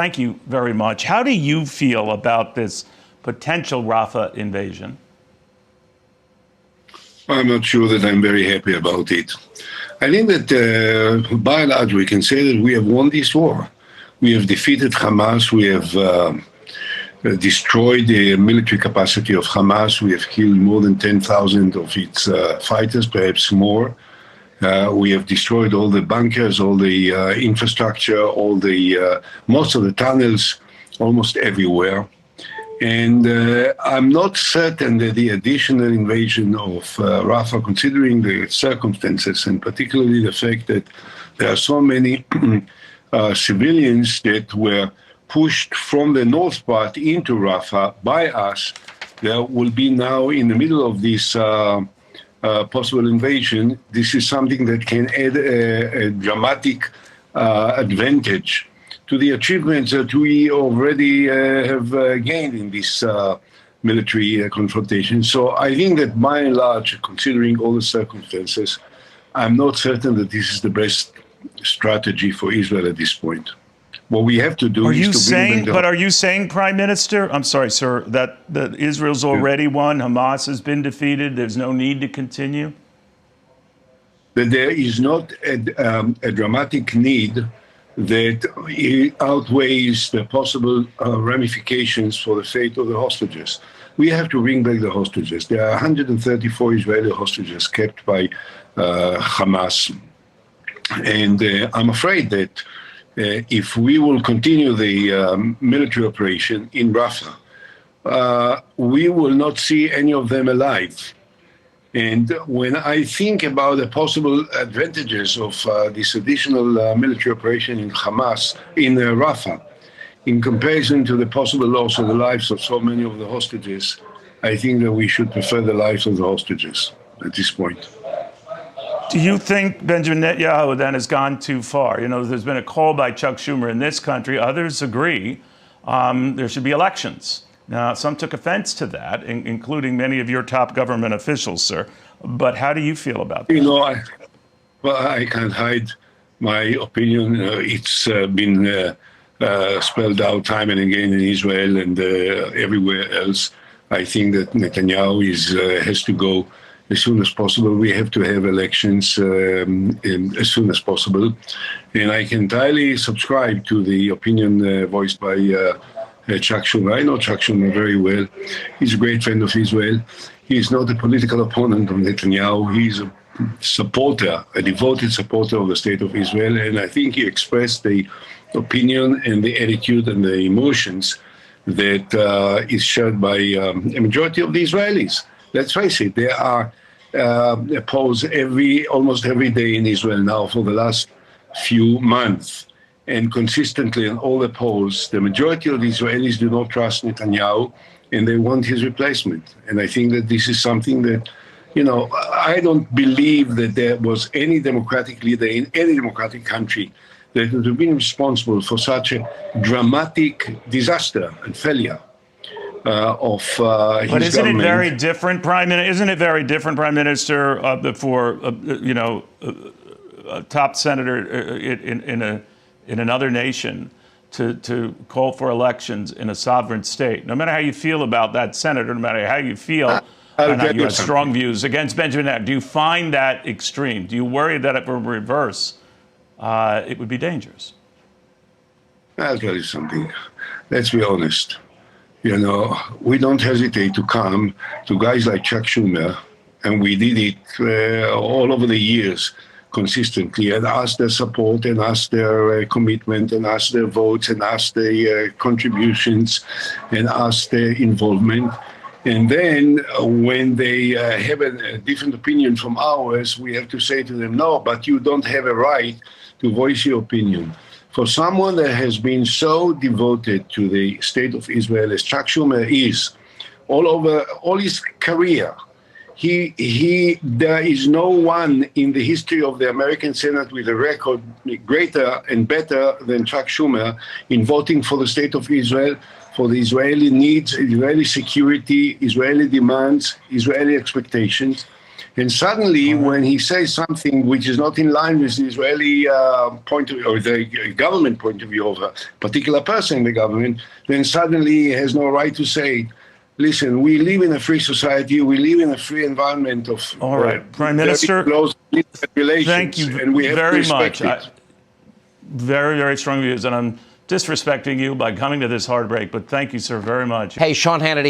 Thank you very much. How do you feel about this potential Rafah invasion? I'm not sure that I'm very happy about it. I think that by and large we can say that we have won this war. We have defeated Hamas. We have destroyed the military capacity of Hamas. We have killed more than 10,000 of its fighters, perhaps more. We have destroyed all the bunkers, all the infrastructure, most of the tunnels, almost everywhere. And I'm not certain that the additional invasion of Rafah, considering the circumstances, and particularly the fact that there are so many civilians that were pushed from the north part into Rafah by us, there will be now in the middle of this possible invasion. This is something that can add a dramatic advantage to the achievements that we already have gained in this military confrontation. So I think that by and large, considering all the circumstances, I'm not certain that this is the best strategy for Israel at this point. What we have to do are is you to saying, but are you saying, Prime Minister, I'm sorry, sir, that Israel's already won, Hamas has been defeated, there's no need to continue? That there is not a dramatic need that outweighs the possible ramifications for the fate of the hostages. We have to bring back the hostages. There are 134 Israeli hostages kept by Hamas. And I'm afraid that if we will continue the military operation in Rafah, we will not see any of them alive. And when I think about the possible advantages of this additional military operation in Hamas, in Rafah, in comparison to the possible loss of the lives of so many of the hostages, I think that we should prefer the lives of the hostages at this point. Do you think Benjamin Netanyahu then has gone too far? You know, there's been a call by Chuck Schumer in this country. Others agree there should be elections. Now, some took offense to that, including many of your top government officials, sir. But how do you feel about that? You know, I can't hide my opinion. It's been spelled out time and again in Israel and everywhere else. I think that Netanyahu has to go as soon as possible. We have to have elections as soon as possible. And I can entirely subscribe to the opinion voiced by Chuck Schumer. I know Chuck Schumer very well. He's a great friend of Israel. He's not a political opponent of Netanyahu. He's a supporter, a devoted supporter of the state of Israel. And I think he expressed the opinion and the attitude and the emotions that is shared by a majority of the Israelis. Let's face it, there are polls almost every day in Israel now for the last few months. And consistently in all the polls, the majority of the Israelis do not trust Netanyahu and they want his replacement. And I think that this is something that, you know, I don't believe that there was any democratic leader in any democratic country that would have been responsible for such a dramatic disaster and failure of his government. But isn't it very different, Prime Minister? Isn't it very different, Prime Minister, for a top senator in another nation to call for elections in a sovereign state? No matter how you feel about that senator, no matter how you feel, and you have strong views against Benjamin Netanyahu, do you find that extreme? Do you worry that if it were reverse, it would be dangerous? I'll tell you something. Let's be honest. You know, we don't hesitate to come to guys like Chuck Schumer, and we did it all over the years consistently, and ask their support and ask their commitment and ask their votes and ask their contributions and ask their involvement. And then when they have a different opinion from ours, we have to say to them, no, but you don't have a right to voice your opinion. For someone that has been so devoted to the state of Israel as Chuck Schumer is, all his career, there is no one in the history of the American Senate with a record greater and better than Chuck Schumer in voting for the state of Israel, for the Israeli needs, Israeli security, Israeli demands, Israeli expectations. And suddenly, when he says something which is not in line with the Israeli point of view, or the government point of view of a particular person in the government, then suddenly he has no right to say, listen, we live in a free society, we live in a free environment of all right, Prime Minister, close relations, thank you and we have very to respect much. it. Very, very strong views, and I'm disrespecting you by coming to this hard break, but thank you, sir, very much. Hey, Sean Hannity.